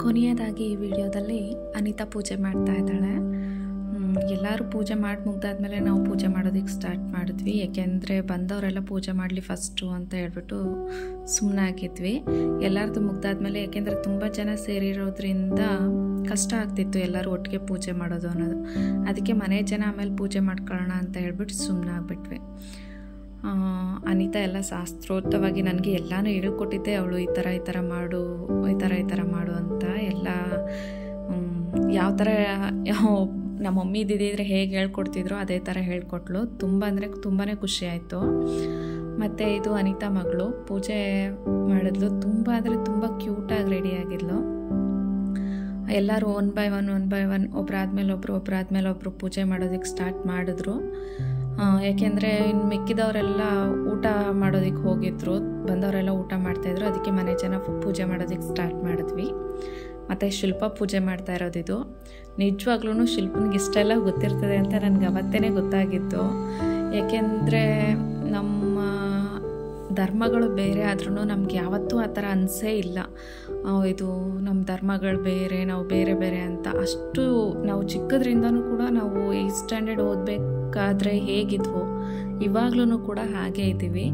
ಕೊನೆಯದಾಗಿ ಈ ವಿಡಿಯೋದಲ್ಲಿ ಅನಿತಾ ಪೂಜೆ ಮಾಡ್ತಾ ಇದ್ದಾಳೆ. ಎಲ್ಲರೂ ಪೂಜೆ ಮಾಡಿ ಮುಗ್ದಾದ್ಮೇಲೆ ನಾವು ಪೂಜೆ ಮಾಡೋದಕ್ಕೆ ಸ್ಟಾರ್ಟ್ ಮಾಡಿದ್ವಿ. ಏಕೆಂದರೆ ಬಂದವರೆಲ್ಲ ಪೂಜೆ ಮಾಡಲಿ ಫಸ್ಟು ಅಂತ ಹೇಳ್ಬಿಟ್ಟು ಸುಮ್ಮನಾಗಿದ್ವಿ. ಎಲ್ಲರದ್ದು ಮುಗ್ದಾದ್ಮೇಲೆ ಏಕೆಂದರೆ ತುಂಬ ಜನ ಸೇರಿರೋದ್ರಿಂದ ಕಷ್ಟ ಆಗ್ತಿತ್ತು ಎಲ್ಲರೂ ಒಟ್ಟಿಗೆ ಪೂಜೆ ಮಾಡೋದು ಅನ್ನೋದು. ಅದಕ್ಕೆ ಮನೆ ಜನ ಆಮೇಲೆ ಪೂಜೆ ಮಾಡ್ಕೊಳ್ಳೋಣ ಅಂತ ಹೇಳ್ಬಿಟ್ಟು ಸುಮ್ಮನಾಗ್ಬಿಟ್ವಿ. ಅನಿತಾ ಎಲ್ಲ ಶಾಸ್ತ್ರೋಕ್ತವಾಗಿ ನನಗೆ ಎಲ್ಲನೂ ಹೇಳ್ಕೊಟ್ಟಿದ್ದೆ. ಅವಳು ಈ ಥರ ಮಾಡು, ಈ ಥರ ಮಾಡು ಅಂತ ಎಲ್ಲ ಯಾವ ಥರ ನಮ್ಮ ಮಮ್ಮಿ ಇದ್ದಿದ್ದರೆ ಹೇಗೆ ಹೇಳ್ಕೊಡ್ತಿದ್ರು ಅದೇ ಥರ ಹೇಳ್ಕೊಟ್ಲು. ತುಂಬ ಅಂದರೆ ತುಂಬಾ ಖುಷಿ ಆಯಿತು. ಮತ್ತು ಇದು ಅನಿತಾ ಮಗಳು ಪೂಜೆ ಮಾಡಿದ್ಲು. ತುಂಬ ಅಂದರೆ ತುಂಬ ಕ್ಯೂಟಾಗಿ ರೆಡಿಯಾಗಿದ್ಲು. ಎಲ್ಲರೂ ಒನ್ ಬೈ ಒನ್ ಒಬ್ಬರಾದ್ಮೇಲೆ ಒಬ್ಬರು ಪೂಜೆ ಮಾಡೋದಕ್ಕೆ ಸ್ಟಾರ್ಟ್ ಮಾಡಿದ್ರು. ಏಕೆಂದರೆ ಇನ್ನು ಮಿಕ್ಕಿದವರೆಲ್ಲ ಊಟ ಮಾಡೋದಕ್ಕೆ ಹೋಗಿದ್ರು, ಬಂದವರೆಲ್ಲ ಊಟ ಮಾಡ್ತಾಯಿದ್ರು. ಅದಕ್ಕೆ ಮನೆ ಜನ ಪೂಜೆ ಮಾಡೋದಕ್ಕೆ ಸ್ಟಾರ್ಟ್ ಮಾಡಿದ್ವಿ. ಮತ್ತು ಶಿಲ್ಪ ಪೂಜೆ ಮಾಡ್ತಾ ಇರೋದಿದು. ನಿಜವಾಗ್ಲೂ ಶಿಲ್ಪನಿಗೆ ಇಷ್ಟೆಲ್ಲ ಗೊತ್ತಿರ್ತದೆ ಅಂತ ನನಗೆ ಅವತ್ತೇ ಗೊತ್ತಾಗಿತ್ತು. ಏಕೆಂದರೆ ನಮ್ಮ ಧರ್ಮಗಳು ಬೇರೆ ಆದ್ರೂ ನಮ್ಗೆ ಯಾವತ್ತೂ ಆ ಥರ ಅನಿಸೇ ಇಲ್ಲ. ಇದು ನಮ್ಮ ಧರ್ಮಗಳು ಬೇರೆ, ನಾವು ಬೇರೆ ಬೇರೆ ಅಂತ. ಅಷ್ಟು ನಾವು ಚಿಕ್ಕದ್ರಿಂದನೂ ಕೂಡ ನಾವು 8th ಸ್ಟ್ಯಾಂಡರ್ಡ್ ಓದಬೇಕಾದ್ರೆ ಹೇಗಿದ್ವು ಇವಾಗ್ಲೂ ಕೂಡ ಹಾಗೇ ಇದ್ದೀವಿ.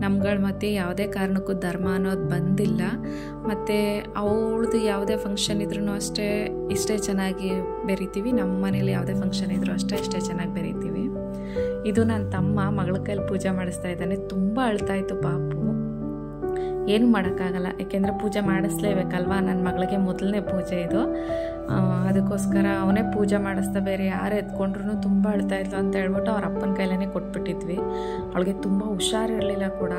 ನಮ್ಗಳ ಮತ್ತೆ ಯಾವುದೇ ಕಾರಣಕ್ಕೂ ಧರ್ಮ ಅನ್ನೋದು ಬಂದಿಲ್ಲ. ಮತ್ತು ಅವಳದು ಯಾವುದೇ ಫಂಕ್ಷನ್ ಇದ್ರೂ ಅಷ್ಟೇ ಇಷ್ಟೇ ಚೆನ್ನಾಗಿ ಬೆರಿತೀವಿ. ನಮ್ಮ ಮನೇಲಿ ಯಾವುದೇ ಫಂಕ್ಷನ್ ಇದ್ರೂ ಅಷ್ಟೇ ಇಷ್ಟೇ ಚೆನ್ನಾಗಿ ಬೆರಿತೀವಿ. ಇದು ನನ್ನ ತಮ್ಮ ಮಗಳ ಕೈಲಿ ಪೂಜೆ ಮಾಡಿಸ್ತಾ ಇದ್ದಾನೆ. ತುಂಬ ಅಳ್ತಾಯಿತ್ತು ಪಾಪು. ಏನು ಮಾಡೋಕ್ಕಾಗಲ್ಲ, ಏಕೆಂದರೆ ಪೂಜೆ ಮಾಡಿಸ್ಲೇಬೇಕಲ್ವಾ. ನನ್ನ ಮಗಳಿಗೆ ಮೊದಲನೇ ಪೂಜೆ ಇದು. ಅದಕ್ಕೋಸ್ಕರ ಅವನೇ ಪೂಜೆ ಮಾಡಿಸ್ತಾ ಬೇರೆ ಯಾರು ಎತ್ಕೊಂಡ್ರು ತುಂಬ ಅಳ್ತಾಯಿದ್ಲು ಅಂತ ಹೇಳ್ಬಿಟ್ಟು ಅವ್ರ ಅಪ್ಪನ ಕೈಲೇ ಕೊಟ್ಬಿಟ್ಟಿದ್ವಿ. ಅವಳಿಗೆ ತುಂಬ ಹುಷಾರಿರಲಿಲ್ಲ ಕೂಡ.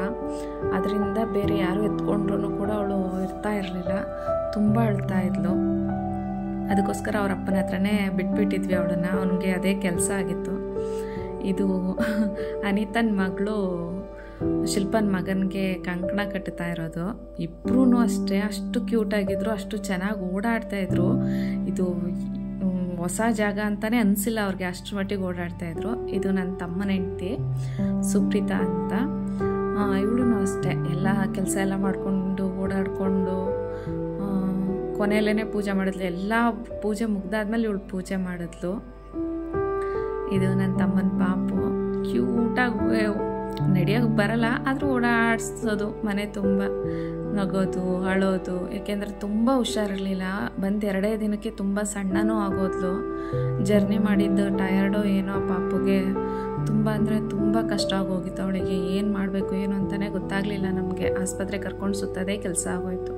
ಅದರಿಂದ ಬೇರೆ ಯಾರು ಎತ್ಕೊಂಡ್ರು ಕೂಡ ಅವಳು ಇರ್ತಾ ಇರಲಿಲ್ಲ, ತುಂಬ ಅಳ್ತಾಯಿದ್ಲು. ಅದಕ್ಕೋಸ್ಕರ ಅವ್ರ ಅಪ್ಪನ ಹತ್ರನೇ ಬಿಟ್ಬಿಟ್ಟಿದ್ವಿ ಅವಳನ್ನು. ಅವನಿಗೆ ಅದೇ ಕೆಲಸ ಆಗಿತ್ತು. ಇದು ಅನಿತನ ಮಗಳು ಶಿಲ್ಪನ ಮಗನಿಗೆ ಕಂಕಣ ಕಟ್ಟುತ್ತಾ ಇರೋದು. ಇಬ್ಬರೂ ಅಷ್ಟೇ ಅಷ್ಟು ಕ್ಯೂಟಾಗಿದ್ರು, ಅಷ್ಟು ಚೆನ್ನಾಗಿ ಓಡಾಡ್ತಾಯಿದ್ರು. ಇದು ಹೊಸ ಜಾಗ ಅಂತಲೇ ಅನಿಸಿಲ್ಲ ಅವ್ರಿಗೆ, ಅಷ್ಟು ಮಟ್ಟಿಗೆ ಓಡಾಡ್ತಾಯಿದ್ರು. ಇದು ನನ್ನ ತಮ್ಮನ ಹೆಂಡತಿ ಸುಪ್ರೀತಾ ಅಂತ. ಇವಳು ಅಷ್ಟೇ ಎಲ್ಲ ಕೆಲಸ ಎಲ್ಲ ಮಾಡಿಕೊಂಡು ಓಡಾಡಿಕೊಂಡು ಕೊನೆಯಲ್ಲೇ ಪೂಜೆ ಮಾಡಿದ್ಲು. ಎಲ್ಲ ಪೂಜೆ ಮುಗ್ದಾದ್ಮೇಲೆ ಇವಳು ಪೂಜೆ ಮಾಡಿದ್ಲು. ಇದು ನನ್ನ ತಮ್ಮನ ಪಾಪು. ಕ್ಯೂಟಾಗಿ ನಡೆಯೋಕ್ಕೆ ಬರಲ್ಲ, ಆದರೂ ಓಡಾಡಿಸೋದು ಮನೆ ತುಂಬ, ನಗೋದು ಅಳೋದು. ಏಕೆಂದರೆ ತುಂಬ ಹುಷಾರಿರಲಿಲ್ಲ. ಬಂದು 2 ದಿನಕ್ಕೆ ತುಂಬ ಸಣ್ಣನೂ ಆಗೋದ್ಲು. ಜರ್ನಿ ಮಾಡಿದ್ದು ಟಯರ್ಡೋ ಏನೋ ಪಾಪುಗೆ. ತುಂಬ ಅಂದರೆ ತುಂಬ ಕಷ್ಟ ಆಗೋಗಿತ್ತು ಅವಳಿಗೆ. ಏನು ಮಾಡಬೇಕು ಏನು ಅಂತಲೇ ಗೊತ್ತಾಗಲಿಲ್ಲ ನಮಗೆ. ಆಸ್ಪತ್ರೆ ಕರ್ಕೊಂಡು ಸುತ್ತದೇ ಕೆಲಸ ಆಗೋಯ್ತು.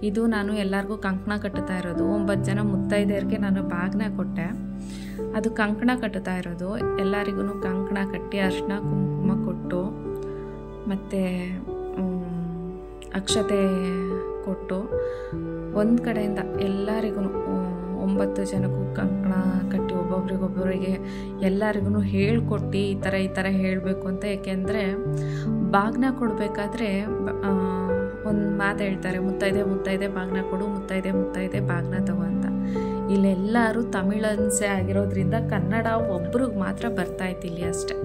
ಇದು ನಾನು ಎಲ್ಲರಿಗೂ ಕಂಕಣ ಕಟ್ಟುತ್ತಾ ಇರೋದು. 9 ಜನ ಮುತ್ತೈದೆಯರಿಗೆ ನಾನು ಬಾಗ್ನ ಕೊಟ್ಟೆ. ಅದು ಕಂಕಣ ಕಟ್ಟುತ್ತಾ ಇರೋದು. ಎಲ್ಲರಿಗೂ ಕಂಕಣ ಕಟ್ಟಿ ಅರಿಶಿನ ಕುಂಕುಮ ಕೊಟ್ಟು ಮತ್ತು ಅಕ್ಷತೆ ಕೊಟ್ಟು ಒಂದು ಕಡೆಯಿಂದ ಎಲ್ಲರಿಗೂ 9 ಜನಕ್ಕೂ ಕಂಕಣ ಕಟ್ಟಿ ಒಬ್ಬೊಬ್ರಿಗೆ ಎಲ್ಲರಿಗೂ ಹೇಳ್ಕೊಟ್ಟು ಈ ಥರ ಹೇಳಬೇಕು ಅಂತ. ಏಕೆಂದರೆ ಬಾಗ್ನ ಕೊಡಬೇಕಾದ್ರೆ ಒಂದು ಮಾತು ಹೇಳ್ತಾರೆ, ಮುತ್ತೈದೆ ಬಾಗ್ನ ಕೊಡು, ಮುತ್ತೈದೆ ಬಾಗ್ನ ತಗೋ ಅಂತ. ಇಲ್ಲೆಲ್ಲರೂ ತಮಿಳನ್ಸೆ ಆಗಿರೋದ್ರಿಂದ ಕನ್ನಡ ಒಬ್ರಿಗೆ ಮಾತ್ರ ಬರ್ತಾಯಿತ್ತು ಇಲ್ಲಿ ಅಷ್ಟೆ.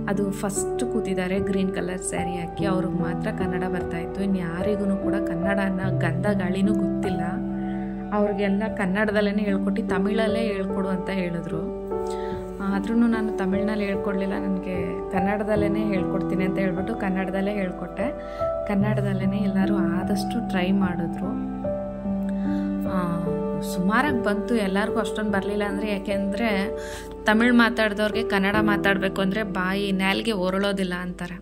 ಅದು ಫಸ್ಟ್ ಕೂತಿದ್ದಾರೆ ಗ್ರೀನ್ ಕಲರ್ ಸ್ಯಾರಿ ಹಾಕಿ, ಅವ್ರಿಗೆ ಮಾತ್ರ ಕನ್ನಡ ಬರ್ತಾಯಿತ್ತು. ಇನ್ನು ಯಾರಿಗೂ ಕೂಡ ಕನ್ನಡ ಅನ್ನೋ ಗಂಧ ಗಾಳಿನೂ ಗೊತ್ತಿಲ್ಲ. ಅವ್ರಿಗೆಲ್ಲ ಕನ್ನಡದಲ್ಲೇ ಹೇಳ್ಕೊಟ್ಟು ತಮಿಳಲ್ಲೇ ಹೇಳ್ಕೊಡು ಅಂತ ಹೇಳಿದ್ರು. ಆದ್ರೂ ನಾನು ತಮಿಳ್ನಲ್ಲಿ ಹೇಳ್ಕೊಡ್ಲಿಲ್ಲ, ನನಗೆ ಕನ್ನಡದಲ್ಲೇ ಹೇಳ್ಕೊಡ್ತೀನಿ ಅಂತ ಹೇಳ್ಬಿಟ್ಟು ಕನ್ನಡದಲ್ಲೇ ಹೇಳ್ಕೊಟ್ಟೆ. ಕನ್ನಡದಲ್ಲೇ ಎಲ್ಲರೂ ಆದಷ್ಟು ಟ್ರೈ ಮಾಡಿದ್ರು. ಸುಮಾರಾಗಿ ಬಂತು, ಎಲ್ಲರಿಗೂ ಅಷ್ಟೊಂದು ಬರಲಿಲ್ಲ ಅಂದರೆ. ಯಾಕೆಂದರೆ ತಮಿಳ್ ಮಾತಾಡಿದವ್ರಿಗೆ ಕನ್ನಡ ಮಾತಾಡಬೇಕು ಅಂದರೆ ಬಾಯಿ ನಾಲ್ಗೆ ಹೊರಳೋದಿಲ್ಲ ಅಂತಾರೆ.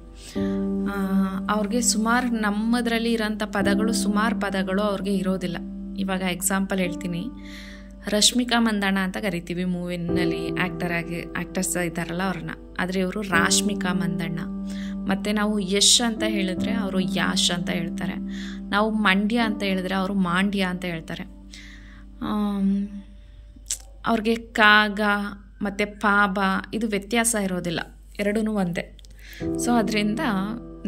ಅವ್ರಿಗೆ ಸುಮಾರು ನಮ್ಮದ್ರಲ್ಲಿ ಇರೋಂಥ ಪದಗಳು, ಸುಮಾರು ಪದಗಳು ಅವ್ರಿಗೆ ಇರೋದಿಲ್ಲ. ಇವಾಗ ಎಕ್ಸಾಂಪಲ್ ಹೇಳ್ತೀನಿ. ರಶ್ಮಿಕಾ ಮಂದಣ್ಣ ಅಂತ ಕರಿತೀವಿ ಮೂವಿನಲ್ಲಿ ಆ್ಯಕ್ಟರ್ಸ್ ಇದ್ದಾರಲ್ಲ ಅವ್ರನ್ನ. ಆದರೆ ಇವರು ರಾಶ್ಮಿಕಾ ಮಂದಣ್ಣ. ಮತ್ತು ನಾವು ಯಶ್ ಅಂತ ಹೇಳಿದ್ರೆ ಅವರು ಯಾಶ್ ಅಂತ ಹೇಳ್ತಾರೆ. ನಾವು ಮಂಡ್ಯ ಅಂತ ಹೇಳಿದ್ರೆ ಅವರು ಮಾಂಡ್ಯ ಅಂತ ಹೇಳ್ತಾರೆ. ಅವ್ರಿಗೆ ಕಾಗ ಮತ್ತು ಪಾಬ ಇದು ವ್ಯತ್ಯಾಸ ಇರೋದಿಲ್ಲ, ಎರಡೂ ಒಂದೇ. ಸೊ ಅದರಿಂದ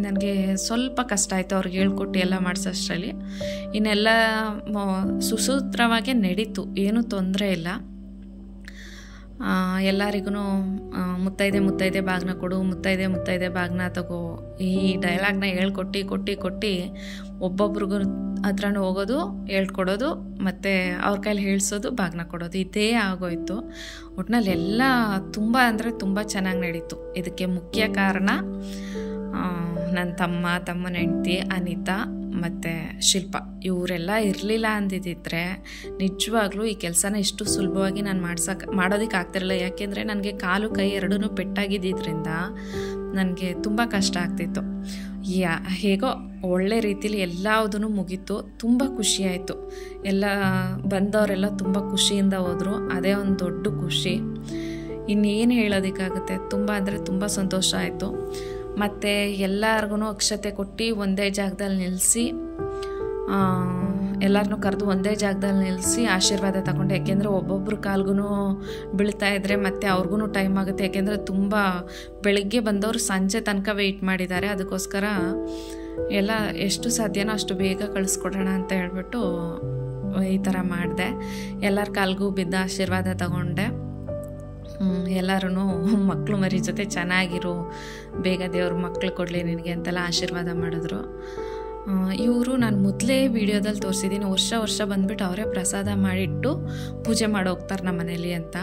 ನನಗೆ ಸ್ವಲ್ಪ ಕಷ್ಟ ಆಯಿತು ಅವ್ರಿಗೆ ಹೇಳ್ಕೊಟ್ಟು ಎಲ್ಲ ಮಾಡಿಸೋಷ್ಟರಲ್ಲಿ. ಇನ್ನೆಲ್ಲ ಸುಸೂತ್ರವಾಗೇ ನಡೀತು, ಏನೂ ತೊಂದರೆ ಇಲ್ಲ. ಎಲ್ಲರಿಗೂ ಮುತ್ತೈದೆ ಬಾಗ್ನ ಕೊಡು, ಮುತ್ತೈದೆ ಬಾಗ್ನ ತಗೋ, ಈ ಡೈಲಾಗ್ನ ಕೊಟ್ಟು ಒಬ್ಬೊಬ್ರಿಗೂ ಹತ್ರನೂ ಹೋಗೋದು, ಹೇಳ್ಕೊಡೋದು, ಮತ್ತು ಅವ್ರ ಕೈಲಿ ಹೇಳ್ಸೋದು, ಬಾಗ್ನ ಕೊಡೋದು, ಇದೇ ಆಗೋಯ್ತು. ಒಟ್ನಲ್ಲಿ ಎಲ್ಲ ತುಂಬ ಅಂದರೆ ತುಂಬ ಚೆನ್ನಾಗಿ ನಡೀತು. ಇದಕ್ಕೆ ಮುಖ್ಯ ಕಾರಣ ನನ್ನ ತಮ್ಮನ ಹೆಂಡತಿ ಅನಿತಾ ಮತ್ತು ಶಿಲ್ಪ, ಇವರೆಲ್ಲ ಇರಲಿಲ್ಲ ಅಂದಿದ್ದರೆ ನಿಜವಾಗ್ಲೂ ಈ ಕೆಲಸನ ಇಷ್ಟು ಸುಲಭವಾಗಿ ನಾನು ಮಾಡೋದಕ್ಕೆ ಆಗ್ತಿರಲಿಲ್ಲ. ಯಾಕೆಂದರೆ ನನಗೆ ಕಾಲು ಕೈ ಎರಡೂ ಪೆಟ್ಟಾಗಿದ್ದರಿಂದ ನನಗೆ ತುಂಬ ಕಷ್ಟ ಆಗ್ತಿತ್ತು. ಹೇಗೋ ಒಳ್ಳೆ ರೀತಿಲಿ ಎಲ್ಲದೂ ಮುಗೀತು. ತುಂಬ ಖುಷಿಯಾಯಿತು. ಎಲ್ಲ ಬಂದವರೆಲ್ಲ ತುಂಬ ಖುಷಿಯಿಂದ ಹೋದರು. ಅದೇ ಒಂದು ದೊಡ್ಡ ಖುಷಿ, ಇನ್ನೇನು ಹೇಳೋದಕ್ಕಾಗುತ್ತೆ. ತುಂಬ ಅಂದರೆ ತುಂಬ ಸಂತೋಷ ಆಯಿತು. ಮತ್ತು ಎಲ್ಲರಿಗೂ ಅಕ್ಷತೆ ಕೊಟ್ಟು ಒಂದೇ ಜಾಗದಲ್ಲಿ ನಿಲ್ಲಿಸಿ, ಎಲ್ಲರನ್ನೂ ಕರೆದು ಒಂದೇ ಜಾಗದಲ್ಲಿ ನಿಲ್ಲಿಸಿ ಆಶೀರ್ವಾದ ತಗೊಂಡೆ. ಯಾಕೆಂದರೆ ಒಬ್ಬೊಬ್ರು ಕಾಲ್ಗೂ ಬೀಳ್ತಾ ಇದ್ದರೆ ಮತ್ತು ಅವ್ರಿಗೂ ಟೈಮ್ ಆಗುತ್ತೆ. ಯಾಕೆಂದರೆ ತುಂಬ ಬೆಳಗ್ಗೆ ಬಂದವರು ಸಂಜೆ ತನಕ ವೆಯ್ಟ್ ಮಾಡಿದ್ದಾರೆ. ಅದಕ್ಕೋಸ್ಕರ ಎಲ್ಲ ಎಷ್ಟು ಸಾಧ್ಯನೋ ಅಷ್ಟು ಬೇಗ ಕಳಿಸ್ಕೊಡೋಣ ಅಂತ ಹೇಳ್ಬಿಟ್ಟು ಈ ಥರ ಮಾಡಿದೆ. ಎಲ್ಲರ ಕಾಲ್ಗೂ ಬಿದ್ದ ಆಶೀರ್ವಾದ ತಗೊಂಡೆ. ಎಲ್ಲರೂ ಮಕ್ಕಳು ಮರಿ ಜೊತೆ ಚೆನ್ನಾಗಿರು, ಬೇಗ ದೇವ್ರ ಮಕ್ಕಳು ಕೊಡಲಿ ನಿನಗೆ ಅಂತೆಲ್ಲ ಆಶೀರ್ವಾದ ಮಾಡಿದ್ರು. ಇವರು ನಾನು ಮೊದಲೇ ವಿಡಿಯೋದಲ್ಲಿ ತೋರಿಸಿದ್ದೀನಿ, ವರ್ಷ ಬಂದುಬಿಟ್ಟು ಅವರೇ ಪ್ರಸಾದ ಮಾಡಿಟ್ಟು ಪೂಜೆ ಮಾಡಿ ಹೋಗ್ತಾರೆ ನಮ್ಮ ಮನೇಲಿ ಅಂತ.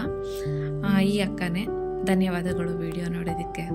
ಈ ಅಕ್ಕನೇ. ಧನ್ಯವಾದಗಳು ವಿಡಿಯೋ ನೋಡೋದಕ್ಕೆ.